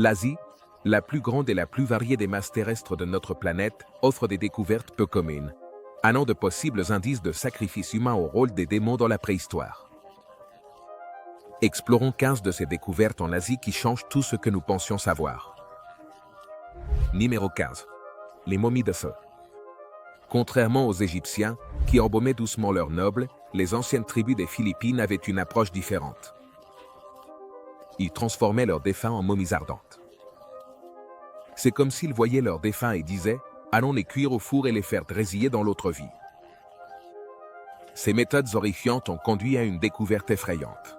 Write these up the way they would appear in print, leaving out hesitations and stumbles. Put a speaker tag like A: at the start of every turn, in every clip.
A: L'Asie, la plus grande et la plus variée des masses terrestres de notre planète, offre des découvertes peu communes, allant de possibles indices de sacrifice humain au rôle des démons dans la préhistoire. Explorons 15 de ces découvertes en Asie qui changent tout ce que nous pensions savoir. Numéro 15. Les momies de feu. Contrairement aux Égyptiens, qui embaumaient doucement leurs nobles, les anciennes tribus des Philippines avaient une approche différente. Ils transformaient leurs défunts en momies ardentes. C'est comme s'ils voyaient leurs défunts et disaient « Allons les cuire au four et les faire grésiller dans l'autre vie ». Ces méthodes horrifiantes ont conduit à une découverte effrayante.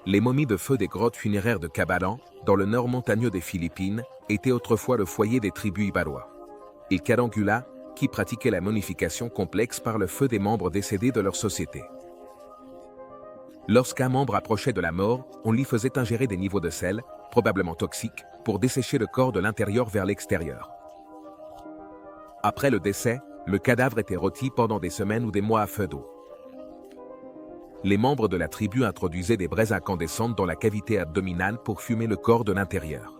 A: Les momies de feu des grottes funéraires de Cabalan, dans le nord montagneux des Philippines, étaient autrefois le foyer des tribus Ibarwa et Calangula, qui pratiquaient la momification complexe par le feu des membres décédés de leur société. Lorsqu'un membre approchait de la mort, on lui faisait ingérer des niveaux de sel, probablement toxiques, pour dessécher le corps de l'intérieur vers l'extérieur. Après le décès, le cadavre était rôti pendant des semaines ou des mois à feu d'eau. Les membres de la tribu introduisaient des braises incandescentes dans la cavité abdominale pour fumer le corps de l'intérieur.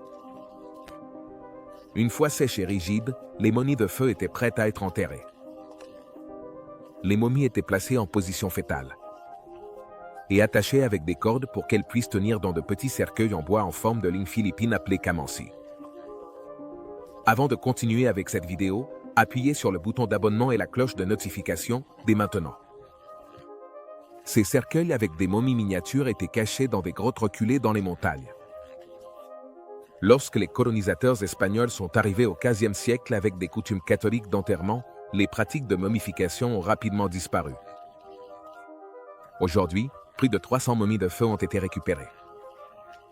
A: Une fois sèches et rigides, les momies de feu étaient prêtes à être enterrées. Les momies étaient placées en position fétale et attachées avec des cordes pour qu'elles puissent tenir dans de petits cercueils en bois en forme de ligne philippine appelée kamansi. Avant de continuer avec cette vidéo, appuyez sur le bouton d'abonnement et la cloche de notification dès maintenant. Ces cercueils avec des momies miniatures étaient cachés dans des grottes reculées dans les montagnes. Lorsque les colonisateurs espagnols sont arrivés au XVe siècle avec des coutumes catholiques d'enterrement, les pratiques de momification ont rapidement disparu. Aujourd'hui, plus de 300 momies de feu ont été récupérées.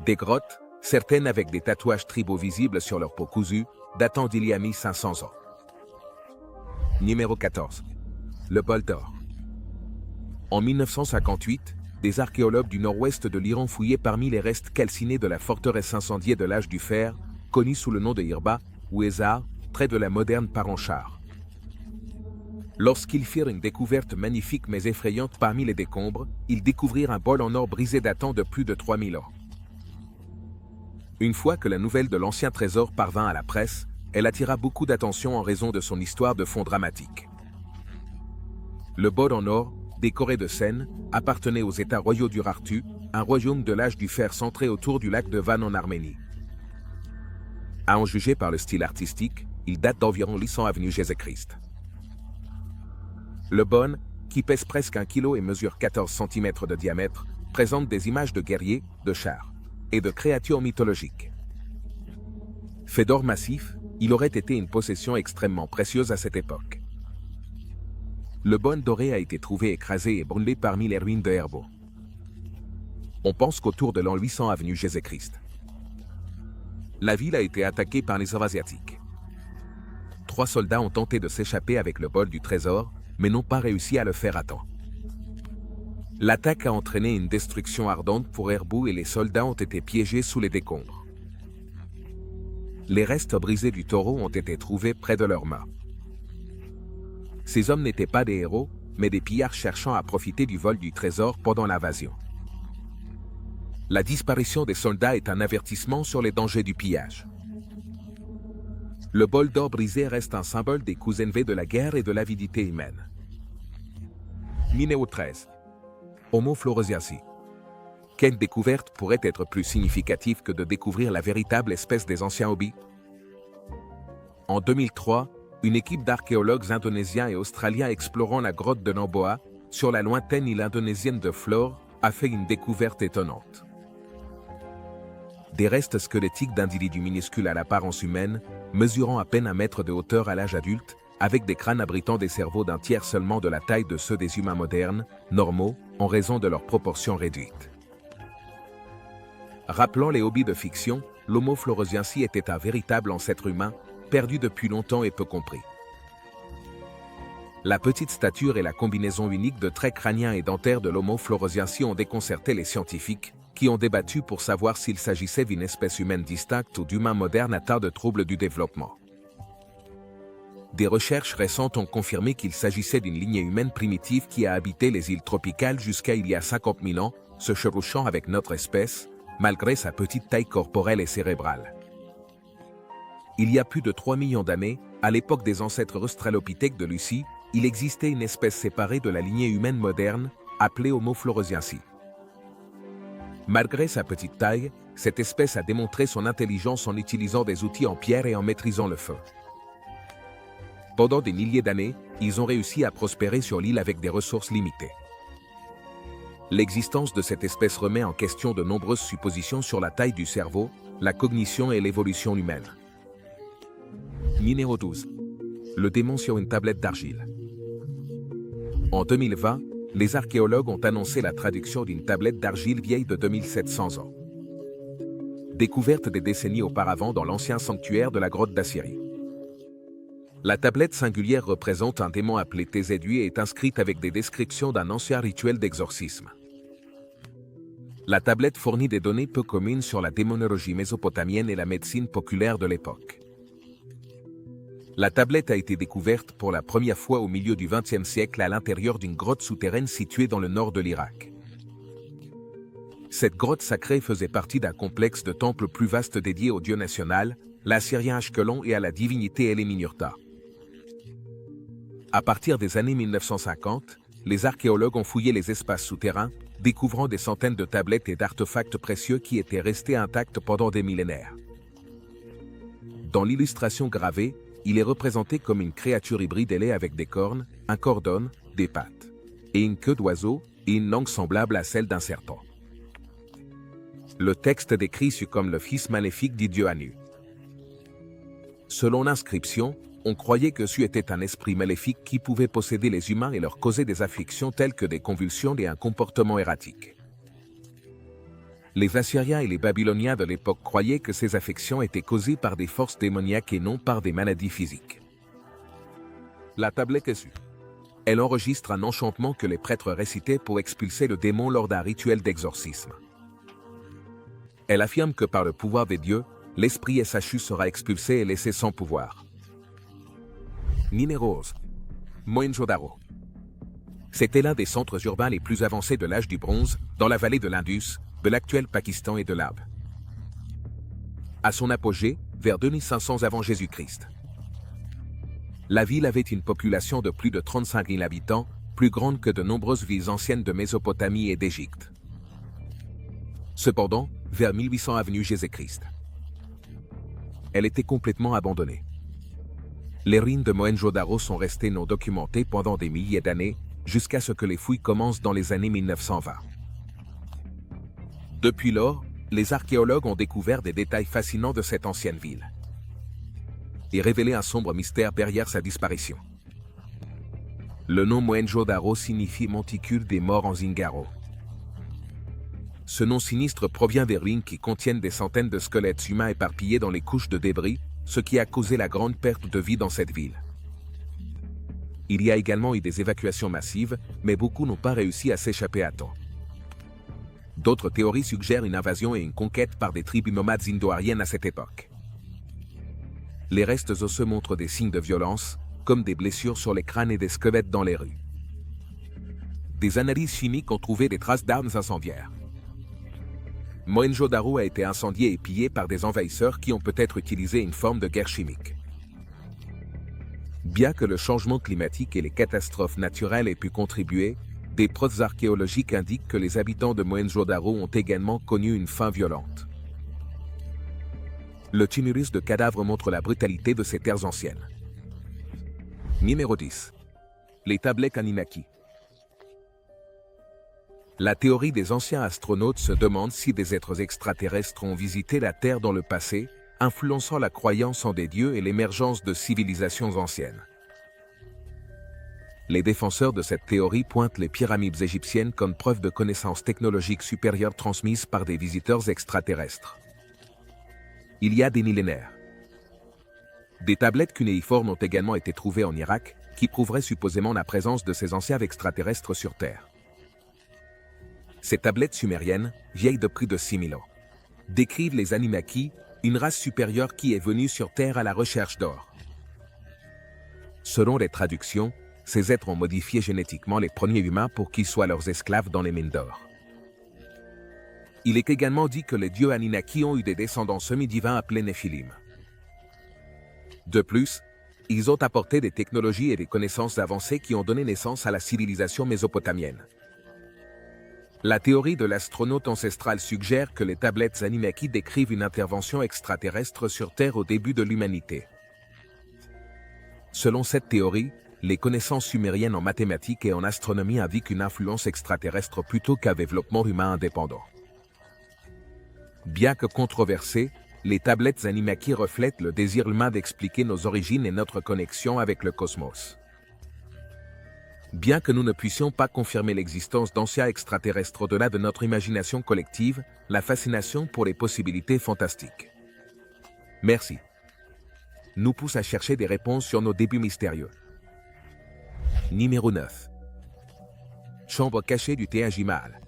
A: Des grottes, certaines avec des tatouages tribaux visibles sur leur peau cousue, datant d'il y a 1500 ans. Numéro 14. Le bol d'or. En 1958, des archéologues du nord-ouest de l'Iran fouillaient parmi les restes calcinés de la forteresse incendiée de l'âge du fer, connue sous le nom de Hirba, ou Ezar, près de la moderne Paranchar. Lorsqu'ils firent une découverte magnifique mais effrayante parmi les décombres, ils découvrirent un bol en or brisé datant de plus de 3000 ans. Une fois que la nouvelle de l'ancien trésor parvint à la presse, elle attira beaucoup d'attention en raison de son histoire de fond dramatique. Le bol en or, décoré de scènes, appartenait aux États royaux d'Urartu, un royaume de l'âge du fer centré autour du lac de Van en Arménie. À en juger par le style artistique, il date d'environ 800 avenue Jésus-Christ. Le bol, qui pèse presque 1 kg et mesure 14 cm de diamètre, présente des images de guerriers, de chars et de créatures mythologiques. Fait d'or massif, il aurait été une possession extrêmement précieuse à cette époque. Le bol doré a été trouvé écrasé et brûlé parmi les ruines de Herbo. On pense qu'autour de l'an 800 avenue Jésus-Christ. La ville a été attaquée par les Eurasiatiques. 3 soldats ont tenté de s'échapper avec le bol du trésor, mais n'ont pas réussi à le faire à temps. L'attaque a entraîné une destruction ardente pour Herbo et les soldats ont été piégés sous les décombres. Les restes brisés du taureau ont été trouvés près de leurs mains. Ces hommes n'étaient pas des héros, mais des pillards cherchant à profiter du vol du trésor pendant l'invasion. La disparition des soldats est un avertissement sur les dangers du pillage. Le bol d'or brisé reste un symbole des coups élevés de la guerre et de l'avidité humaine. Numéro 13. Homo floresiensis. Quelle découverte pourrait être plus significative que de découvrir la véritable espèce des anciens hobbies? En 2003, une équipe d'archéologues indonésiens et australiens explorant la grotte de Namboa, sur la lointaine île indonésienne de Flore, a fait une découverte étonnante. Des restes squelettiques d'individus minuscules à l'apparence humaine, mesurant à peine 1 mètre de hauteur à l'âge adulte, avec des crânes abritant des cerveaux d'un tiers seulement de la taille de ceux des humains modernes, normaux, en raison de leurs proportions réduites. Rappelant les hobbies de fiction, l'Homo floresiensis était un véritable ancêtre humain, perdu depuis longtemps et peu compris. La petite stature et la combinaison unique de traits crâniens et dentaires de l'Homo floresiensis ont déconcerté les scientifiques, qui ont débattu pour savoir s'il s'agissait d'une espèce humaine distincte ou d'humains modernes atteints de troubles du développement. Des recherches récentes ont confirmé qu'il s'agissait d'une lignée humaine primitive qui a habité les îles tropicales jusqu'à il y a 50 000 ans, se chevauchant avec notre espèce, malgré sa petite taille corporelle et cérébrale. Il y a plus de 3 millions d'années, à l'époque des ancêtres australopithèques de Lucie, il existait une espèce séparée de la lignée humaine moderne, appelée Homo floresiensis. Malgré sa petite taille, cette espèce a démontré son intelligence en utilisant des outils en pierre et en maîtrisant le feu. Pendant des milliers d'années, ils ont réussi à prospérer sur l'île avec des ressources limitées. L'existence de cette espèce remet en question de nombreuses suppositions sur la taille du cerveau, la cognition et l'évolution humaine. Numéro 12. Le démon sur une tablette d'argile. En 2020, les archéologues ont annoncé la traduction d'une tablette d'argile vieille de 2700 ans. Découverte des décennies auparavant dans l'ancien sanctuaire de la grotte d'Assyrie. La tablette singulière représente un démon appelé Tézédui et est inscrite avec des descriptions d'un ancien rituel d'exorcisme. La tablette fournit des données peu communes sur la démonologie mésopotamienne et la médecine populaire de l'époque. La tablette a été découverte pour la première fois au milieu du XXe siècle à l'intérieur d'une grotte souterraine située dans le nord de l'Irak. Cette grotte sacrée faisait partie d'un complexe de temples plus vaste dédié au dieu national, l'assyrien Ashkelon, et à la divinité Eleminurta. À partir des années 1950, les archéologues ont fouillé les espaces souterrains, découvrant des centaines de tablettes et d'artefacts précieux qui étaient restés intacts pendant des millénaires. Dans l'illustration gravée, il est représenté comme une créature hybride ailée avec des cornes, un cordon, des pattes, et une queue d'oiseau, et une langue semblable à celle d'un serpent. Le texte décrit Su comme le fils maléfique du dieu Anu. Selon l'inscription, on croyait que Su était un esprit maléfique qui pouvait posséder les humains et leur causer des afflictions telles que des convulsions et un comportement erratique. Les Assyriens et les Babyloniens de l'époque croyaient que ces affections étaient causées par des forces démoniaques et non par des maladies physiques. La tablette est Su. Elle enregistre un enchantement que les prêtres récitaient pour expulser le démon lors d'un rituel d'exorcisme. Elle affirme que par le pouvoir des dieux, l'esprit SHU sera expulsé et laissé sans pouvoir. Numéro 11. Mohenjo-Daro. C'était l'un des centres urbains les plus avancés de l'âge du bronze, dans la vallée de l'Indus, de l'actuel Pakistan et de l'Inde. À son apogée, vers 2500 avant Jésus-Christ. La ville avait une population de plus de 35 000 habitants, plus grande que de nombreuses villes anciennes de Mésopotamie et d'Égypte. Cependant, vers 1800 avenue Jésus-Christ, elle était complètement abandonnée. Les ruines de Mohenjo-Daro sont restées non documentées pendant des milliers d'années, jusqu'à ce que les fouilles commencent dans les années 1920. Depuis lors, les archéologues ont découvert des détails fascinants de cette ancienne ville et révélé un sombre mystère derrière sa disparition. Le nom Mohenjo-Daro signifie monticule des morts en zingaro. Ce nom sinistre provient des ruines qui contiennent des centaines de squelettes humains éparpillés dans les couches de débris, ce qui a causé la grande perte de vie dans cette ville. Il y a également eu des évacuations massives, mais beaucoup n'ont pas réussi à s'échapper à temps. D'autres théories suggèrent une invasion et une conquête par des tribus nomades indo-aryennes à cette époque. Les restes osseux montrent des signes de violence, comme des blessures sur les crânes et des squelettes dans les rues. Des analyses chimiques ont trouvé des traces d'armes incendiaires. Mohenjo-Daro a été incendié et pillé par des envahisseurs qui ont peut-être utilisé une forme de guerre chimique. Bien que le changement climatique et les catastrophes naturelles aient pu contribuer, des preuves archéologiques indiquent que les habitants de Mohenjo-Daro ont également connu une fin violente. Le tumulus de cadavres montre la brutalité de ces terres anciennes. Numéro 10. Les tablettes Anunnaki. La théorie des anciens astronautes se demande si des êtres extraterrestres ont visité la Terre dans le passé, influençant la croyance en des dieux et l'émergence de civilisations anciennes. Les défenseurs de cette théorie pointent les pyramides égyptiennes comme preuve de connaissances technologiques supérieures transmises par des visiteurs extraterrestres. Il y a des millénaires. Des tablettes cunéiformes ont également été trouvées en Irak, qui prouveraient supposément la présence de ces anciens extraterrestres sur Terre. Ces tablettes sumériennes, vieilles de plus de 6000 ans, décrivent les Anunnaki, une race supérieure qui est venue sur Terre à la recherche d'or. Selon les traductions, ces êtres ont modifié génétiquement les premiers humains pour qu'ils soient leurs esclaves dans les mines d'or. Il est également dit que les dieux Anunnaki ont eu des descendants semi-divins appelés Néphilim. De plus, ils ont apporté des technologies et des connaissances avancées qui ont donné naissance à la civilisation mésopotamienne. La théorie de l'astronaute ancestral suggère que les tablettes Anunnaki décrivent une intervention extraterrestre sur Terre au début de l'humanité. Selon cette théorie, les connaissances sumériennes en mathématiques et en astronomie indiquent une influence extraterrestre plutôt qu'un développement humain indépendant. Bien que controversées, les tablettes Anunnaki reflètent le désir humain d'expliquer nos origines et notre connexion avec le cosmos. Bien que nous ne puissions pas confirmer l'existence d'anciens extraterrestres au-delà de notre imagination collective, la fascination pour les possibilités fantastiques. Merci. Nous pousse à chercher des réponses sur nos débuts mystérieux. Numéro 9. Chambre cachée du Taj Mahal.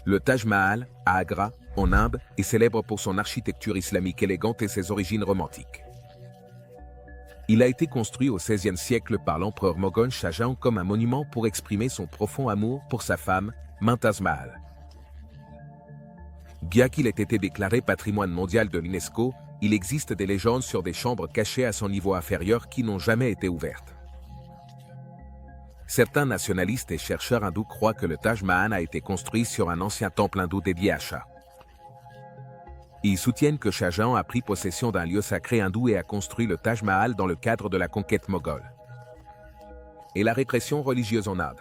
A: Le Taj Mahal, à Agra, en Inde, est célèbre pour son architecture islamique élégante et ses origines romantiques. Il a été construit au XVIe siècle par l'empereur moghol Shah Jahan comme un monument pour exprimer son profond amour pour sa femme, Mumtaz Mahal. Bien qu'il ait été déclaré patrimoine mondial de l'UNESCO, il existe des légendes sur des chambres cachées à son niveau inférieur qui n'ont jamais été ouvertes. Certains nationalistes et chercheurs hindous croient que le Taj Mahal a été construit sur un ancien temple hindou dédié à Shah. Ils soutiennent que Shah Jahan a pris possession d'un lieu sacré hindou et a construit le Taj Mahal dans le cadre de la conquête moghole et la répression religieuse en Inde.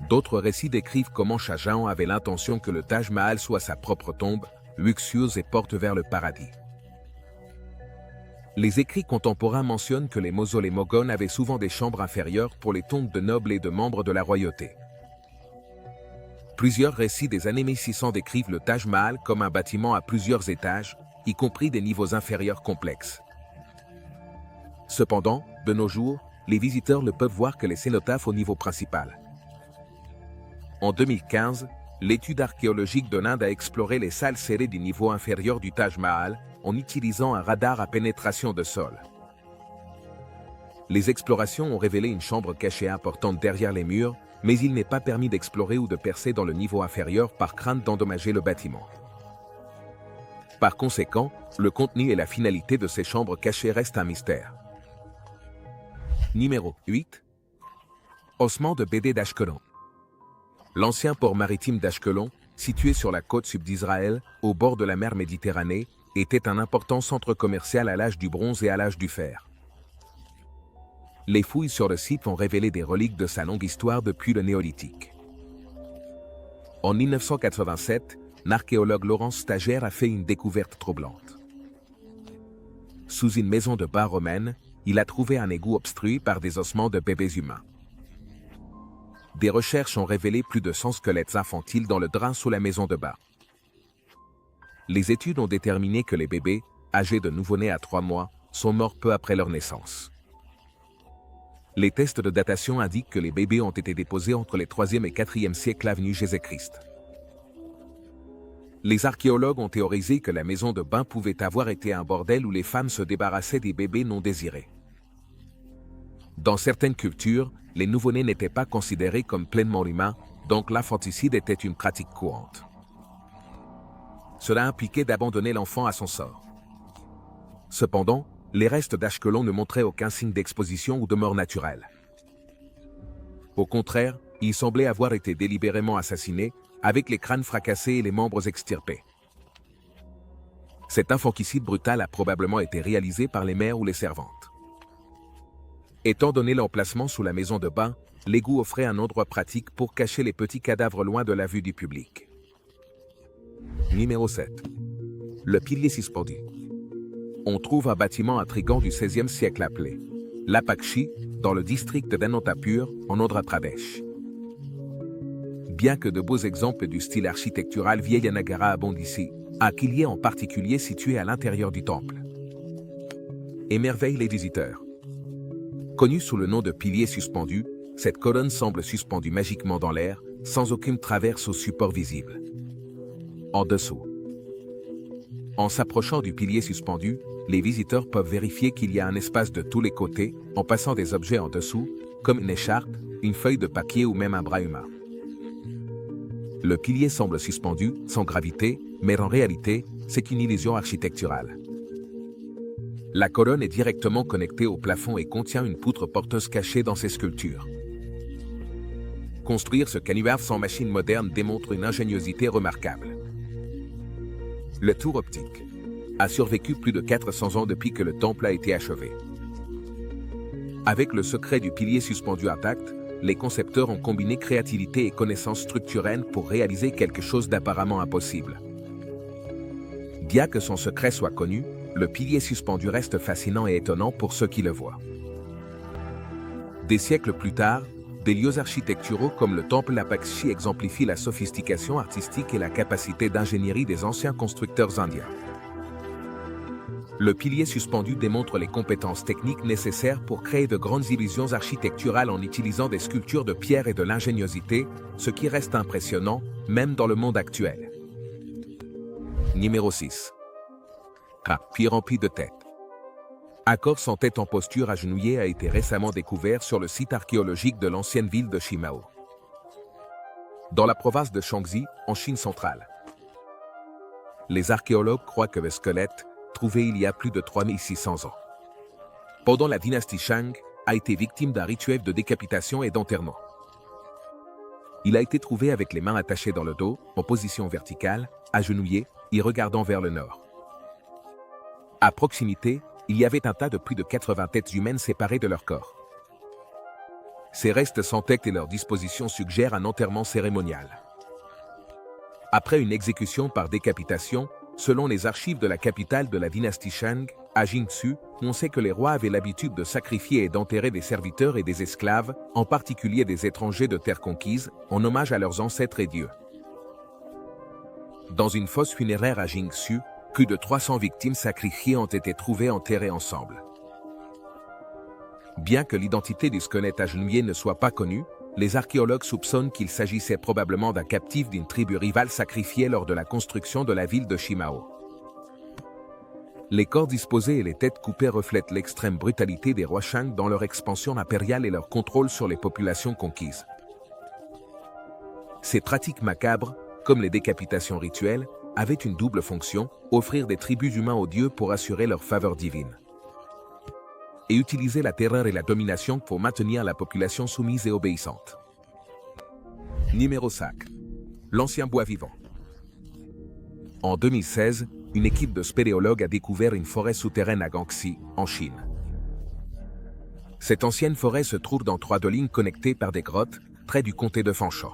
A: D'autres récits décrivent comment Shah Jahan avait l'intention que le Taj Mahal soit sa propre tombe, luxueuse et porte vers le paradis. Les écrits contemporains mentionnent que les mausolées moghols avaient souvent des chambres inférieures pour les tombes de nobles et de membres de la royauté. Plusieurs récits des années 1600 décrivent le Taj Mahal comme un bâtiment à plusieurs étages, y compris des niveaux inférieurs complexes. Cependant, de nos jours, les visiteurs ne peuvent voir que les cénotaphes au niveau principal. En 2015, l'étude archéologique de l'Inde a exploré les salles serrées du niveau inférieur du Taj Mahal en utilisant un radar à pénétration de sol. Les explorations ont révélé une chambre cachée importante derrière les murs, mais il n'est pas permis d'explorer ou de percer dans le niveau inférieur par crainte d'endommager le bâtiment. Par conséquent, le contenu et la finalité de ces chambres cachées restent un mystère. Numéro 8. Ossement de Bédé d'Ashkelon. L'ancien port maritime d'Ashkelon, situé sur la côte sud d'Israël, au bord de la mer Méditerranée, était un important centre commercial à l'âge du bronze et à l'âge du fer. Les fouilles sur le site ont révélé des reliques de sa longue histoire depuis le néolithique. En 1987, l'archéologue Laurence Stagiaire a fait une découverte troublante. Sous une maison de bain romaine, il a trouvé un égout obstrué par des ossements de bébés humains. Des recherches ont révélé plus de 100 squelettes infantiles dans le drain sous la maison de bain. Les études ont déterminé que les bébés, âgés de nouveau-nés à 3 mois, sont morts peu après leur naissance. Les tests de datation indiquent que les bébés ont été déposés entre les 3e et 4e siècles avenue Jésus-Christ. Les archéologues ont théorisé que la maison de bain pouvait avoir été un bordel où les femmes se débarrassaient des bébés non désirés. Dans certaines cultures, les nouveau-nés n'étaient pas considérés comme pleinement humains, donc l'infanticide était une pratique courante. Cela impliquait d'abandonner l'enfant à son sort. Cependant, les restes d'Ashkelon ne montraient aucun signe d'exposition ou de mort naturelle. Au contraire, ils semblaient avoir été délibérément assassinés, avec les crânes fracassés et les membres extirpés. Cet infanticide brutal a probablement été réalisé par les mères ou les servantes. Étant donné l'emplacement sous la maison de bain, l'égout offrait un endroit pratique pour cacher les petits cadavres loin de la vue du public. Numéro 7. Le pilier suspendu. On trouve un bâtiment intrigant du XVIe siècle appelé l'Apakshi, dans le district d'Anantapur, en Andhra Pradesh. Bien que de beaux exemples du style architectural Vijayanagara abondent ici, un pilier en particulier situé à l'intérieur du temple émerveille les visiteurs. Connu sous le nom de pilier suspendu, cette colonne semble suspendue magiquement dans l'air, sans aucune traverse au support visible. En dessous. En s'approchant du pilier suspendu, les visiteurs peuvent vérifier qu'il y a un espace de tous les côtés, en passant des objets en dessous, comme une écharpe, une feuille de papier ou même un bras humain. Le pilier semble suspendu, sans gravité, mais en réalité, c'est une illusion architecturale. La colonne est directement connectée au plafond et contient une poutre porteuse cachée dans ses sculptures. Construire ce canular sans machine moderne démontre une ingéniosité remarquable. Le tour optique a survécu plus de 400 ans depuis que le temple a été achevé. Avec le secret du pilier suspendu intact, les concepteurs ont combiné créativité et connaissances structurelles pour réaliser quelque chose d'apparemment impossible. Bien que son secret soit connu, le pilier suspendu reste fascinant et étonnant pour ceux qui le voient. Des siècles plus tard, des lieux architecturaux comme le temple Lapakshi exemplifient la sophistication artistique et la capacité d'ingénierie des anciens constructeurs indiens. Le pilier suspendu démontre les compétences techniques nécessaires pour créer de grandes illusions architecturales en utilisant des sculptures de pierre et de l'ingéniosité, ce qui reste impressionnant, même dans le monde actuel. Numéro 6. Pyramide de tête. Un corps sans tête en posture agenouillée a été récemment découvert sur le site archéologique de l'ancienne ville de Shimao, dans la province de Shaanxi, en Chine centrale. Les archéologues croient que le squelette, trouvé il y a plus de 3600 ans, pendant la dynastie Shang, a été victime d'un rituel de décapitation et d'enterrement. Il a été trouvé avec les mains attachées dans le dos, en position verticale, agenouillé, y regardant vers le nord. À proximité, il y avait un tas de plus de 80 têtes humaines séparées de leur corps. Ces restes sans tête et leur disposition suggèrent un enterrement cérémonial. Après une exécution par décapitation, selon les archives de la capitale de la dynastie Shang, à Jingsu, on sait que les rois avaient l'habitude de sacrifier et d'enterrer des serviteurs et des esclaves, en particulier des étrangers de terre conquise, en hommage à leurs ancêtres et dieux. Dans une fosse funéraire à Jingsu, plus de 300 victimes sacrifiées ont été trouvées enterrées ensemble. Bien que l'identité du squelette agenouillé ne soit pas connue, les archéologues soupçonnent qu'il s'agissait probablement d'un captif d'une tribu rivale sacrifié lors de la construction de la ville de Shimao. Les corps disposés et les têtes coupées reflètent l'extrême brutalité des rois Shang dans leur expansion impériale et leur contrôle sur les populations conquises. Ces pratiques macabres, comme les décapitations rituelles, avaient une double fonction, offrir des tribus humains aux dieux pour assurer leur faveur divine, et utiliser la terreur et la domination pour maintenir la population soumise et obéissante. Numéro 5. L'ancien bois vivant. En 2016, une équipe de spéléologues a découvert une forêt souterraine à Guangxi, en Chine. Cette ancienne forêt se trouve dans 3 dolines connectées par des grottes, près du comté de Fanshan.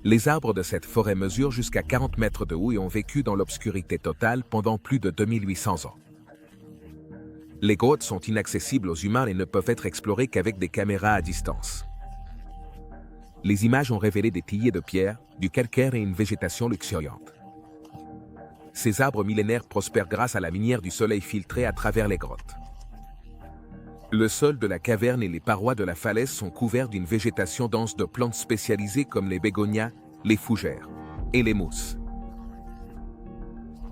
A: Les arbres de cette forêt mesurent jusqu'à 40 mètres de haut et ont vécu dans l'obscurité totale pendant plus de 2800 ans. Les grottes sont inaccessibles aux humains et ne peuvent être explorées qu'avec des caméras à distance. Les images ont révélé des piliers de pierre, du calcaire et une végétation luxuriante. Ces arbres millénaires prospèrent grâce à la lumière du soleil filtrée à travers les grottes. Le sol de la caverne et les parois de la falaise sont couverts d'une végétation dense de plantes spécialisées comme les bégonias, les fougères et les mousses.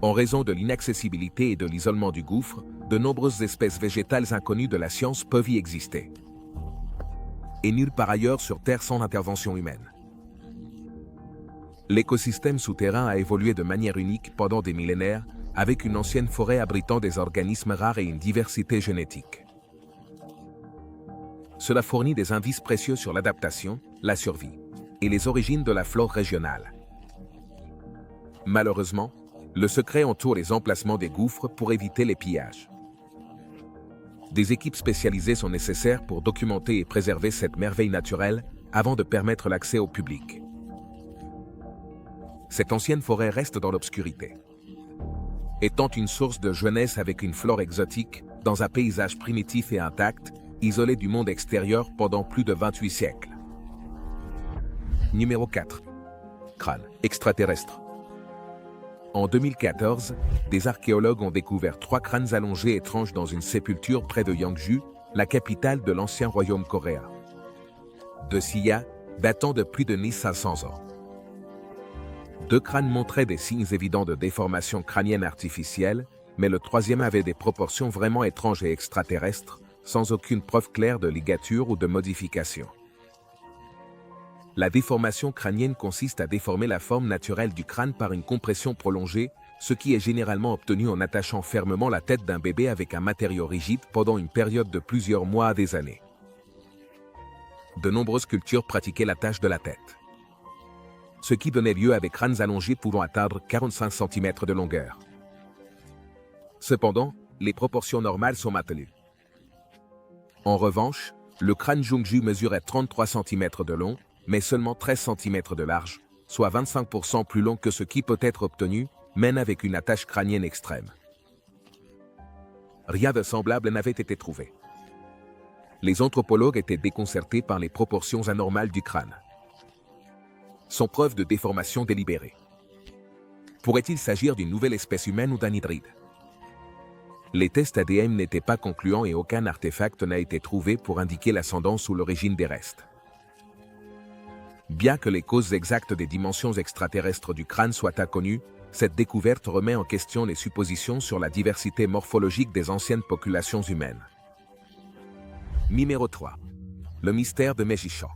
A: En raison de l'inaccessibilité et de l'isolement du gouffre, de nombreuses espèces végétales inconnues de la science peuvent y exister. Et nulle part ailleurs sur Terre sans intervention humaine. L'écosystème souterrain a évolué de manière unique pendant des millénaires, avec une ancienne forêt abritant des organismes rares et une diversité génétique. Cela fournit des indices précieux sur l'adaptation, la survie et les origines de la flore régionale. Malheureusement, le secret entoure les emplacements des gouffres pour éviter les pillages. Des équipes spécialisées sont nécessaires pour documenter et préserver cette merveille naturelle avant de permettre l'accès au public. Cette ancienne forêt reste dans l'obscurité, étant une source de jeunesse avec une flore exotique, dans un paysage primitif et intact, isolé du monde extérieur pendant plus de 28 siècles. Numéro 4. Crâne extraterrestre. En 2014, des archéologues ont découvert 3 crânes allongés étranges dans une sépulture près de Yangju, la capitale de l'ancien royaume coréen. 2 Sia, datant de plus de 1500 ans. 2 crânes montraient des signes évidents de déformation crânienne artificielle, mais le 3e avait des proportions vraiment étranges et extraterrestres, sans aucune preuve claire de ligature ou de modification. La déformation crânienne consiste à déformer la forme naturelle du crâne par une compression prolongée, ce qui est généralement obtenu en attachant fermement la tête d'un bébé avec un matériau rigide pendant une période de plusieurs mois à des années. De nombreuses cultures pratiquaient l'attache de la tête, ce qui donnait lieu à des crânes allongés pouvant atteindre 45 cm de longueur. Cependant, les proportions normales sont maintenues. En revanche, le crâne Jungju mesurait 33 cm de long, mais seulement 13 cm de large, soit 25% plus long que ce qui peut être obtenu, même avec une attache crânienne extrême. Rien de semblable n'avait été trouvé. Les anthropologues étaient déconcertés par les proportions anormales du crâne. Sans preuve de déformation délibérée. Pourrait-il s'agir d'une nouvelle espèce humaine ou d'un hybride? Les tests ADN n'étaient pas concluants et aucun artefact n'a été trouvé pour indiquer l'ascendance ou l'origine des restes. Bien que les causes exactes des dimensions extraterrestres du crâne soient inconnues, cette découverte remet en question les suppositions sur la diversité morphologique des anciennes populations humaines. Numéro 3. Le mystère de Meijishan.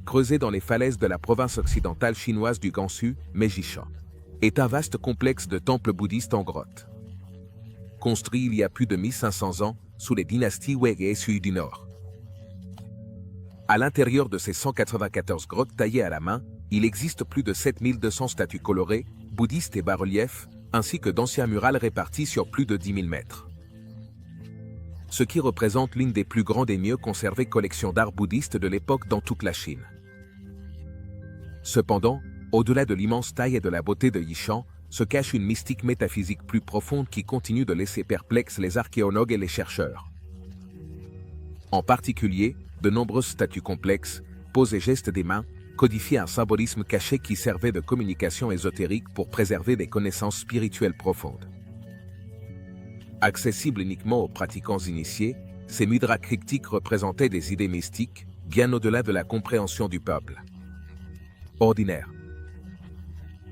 A: Creusé dans les falaises de la province occidentale chinoise du Gansu, Meijishan est un vaste complexe de temples bouddhistes en grotte. Construit il y a plus de 1500 ans, sous les dynasties Wei et Sui du Nord. À l'intérieur de ces 194 grottes taillées à la main, il existe plus de 7200 statues colorées, bouddhistes et bas-reliefs, ainsi que d'anciens murales répartis sur plus de 10 000 mètres. Ce qui représente l'une des plus grandes et mieux conservées collections d'art bouddhiste de l'époque dans toute la Chine. Cependant, au-delà de l'immense taille et de la beauté de Yishan, se cache une mystique métaphysique plus profonde qui continue de laisser perplexes les archéologues et les chercheurs. En particulier, de nombreuses statues complexes, poses et gestes des mains, codifiaient un symbolisme caché qui servait de communication ésotérique pour préserver des connaissances spirituelles profondes. Accessibles uniquement aux pratiquants initiés, ces mudras cryptiques représentaient des idées mystiques, bien au-delà de la compréhension du peuple ordinaire.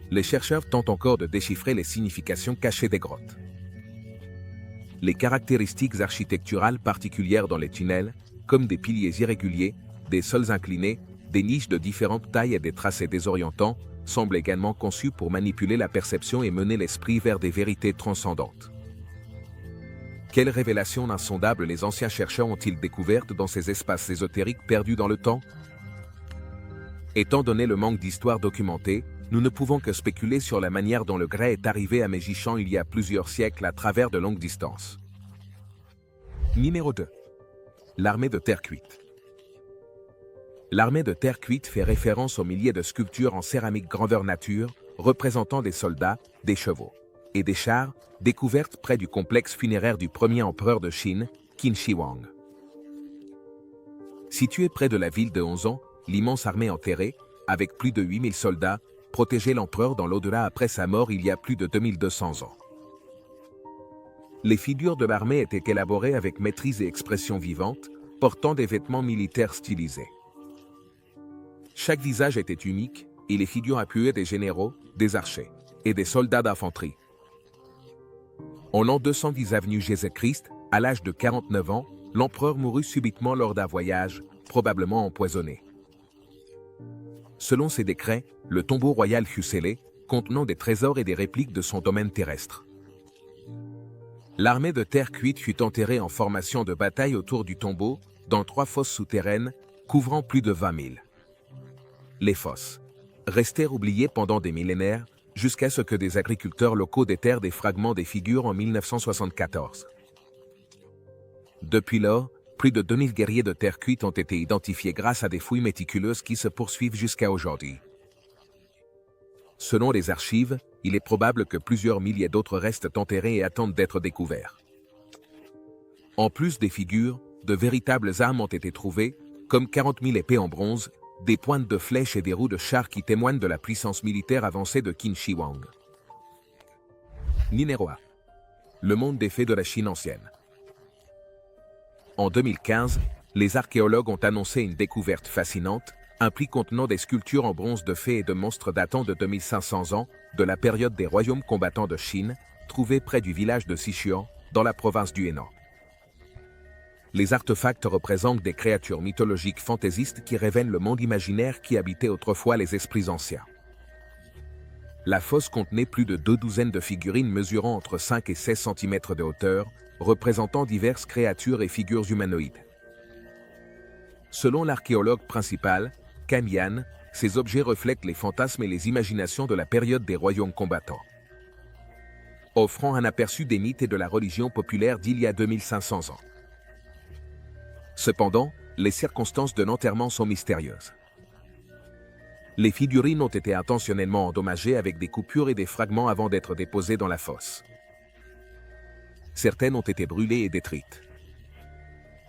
A: Les chercheurs tentent encore de déchiffrer les significations cachées des grottes. Les caractéristiques architecturales particulières dans les tunnels, comme des piliers irréguliers, des sols inclinés, des niches de différentes tailles et des tracés désorientants, semblent également conçus pour manipuler la perception et mener l'esprit vers des vérités transcendantes. Quelles révélations insondables les anciens chercheurs ont-ils découvertes dans ces espaces ésotériques perdus dans le temps? Étant donné le manque d'histoire documentée, nous ne pouvons que spéculer sur la manière dont le grès est arrivé à Meijishan il y a plusieurs siècles à travers de longues distances. Numéro 2. L'armée de terre cuite. L'armée de terre cuite fait référence aux milliers de sculptures en céramique grandeur nature, représentant des soldats, des chevaux et des chars, découvertes près du complexe funéraire du premier empereur de Chine, Qin Shi Huang. Située près de la ville de Hongzhou, l'immense armée enterrée, avec plus de 8000 soldats, protégeait l'empereur dans l'au-delà après sa mort il y a plus de 2200 ans. Les figures de l'armée étaient élaborées avec maîtrise et expression vivante, portant des vêtements militaires stylisés. Chaque visage était unique, et les figures appuyaient des généraux, des archers et des soldats d'infanterie. En l'an 210 avenue Jésus-Christ, à l'âge de 49 ans, l'empereur mourut subitement lors d'un voyage, probablement empoisonné. Selon ses décrets, le tombeau royal fut scellé, contenant des trésors et des répliques de son domaine terrestre. L'armée de terre cuite fut enterrée en formation de bataille autour du tombeau, dans 3 fosses souterraines, couvrant plus de 20 000. Les fosses restèrent oubliées pendant des millénaires, jusqu'à ce que des agriculteurs locaux déterrent des fragments des figures en 1974. Depuis lors, plus de 2000 guerriers de terre cuite ont été identifiés grâce à des fouilles méticuleuses qui se poursuivent jusqu'à aujourd'hui. Selon les archives, il est probable que plusieurs milliers d'autres restent enterrés et attendent d'être découverts. En plus des figures, de véritables armes ont été trouvées, comme 40 000 épées en bronze, des pointes de flèches et des roues de chars qui témoignent de la puissance militaire avancée de Qin Shi Huang. Numéro 1. Le monde des fées de la Chine ancienne. En 2015, les archéologues ont annoncé une découverte fascinante, un puits contenant des sculptures en bronze de fées et de monstres datant de 2500 ans, de la période des royaumes combattants de Chine, trouvés près du village de Sichuan, dans la province du Henan. Les artefacts représentent des créatures mythologiques fantaisistes qui révèlent le monde imaginaire qui habitait autrefois les esprits anciens. La fosse contenait plus de 2 douzaines de figurines mesurant entre 5 et 16 cm de hauteur, représentant diverses créatures et figures humanoïdes. Selon l'archéologue principal, Kamian, ces objets reflètent les fantasmes et les imaginations de la période des royaumes combattants, offrant un aperçu des mythes et de la religion populaire d'il y a 2500 ans. Cependant, les circonstances de l'enterrement sont mystérieuses. Les figurines ont été intentionnellement endommagées avec des coupures et des fragments avant d'être déposées dans la fosse. Certaines ont été brûlées et détruites.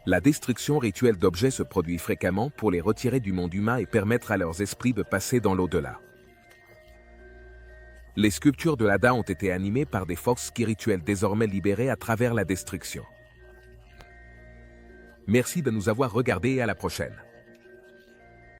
A: La destruction rituelle d'objets se produit fréquemment pour les retirer du monde humain et permettre à leurs esprits de passer dans l'au-delà. Les sculptures de l'Ada ont été animées par des forces spirituelles désormais libérées à travers la destruction. Merci de nous avoir regardés et à la prochaine.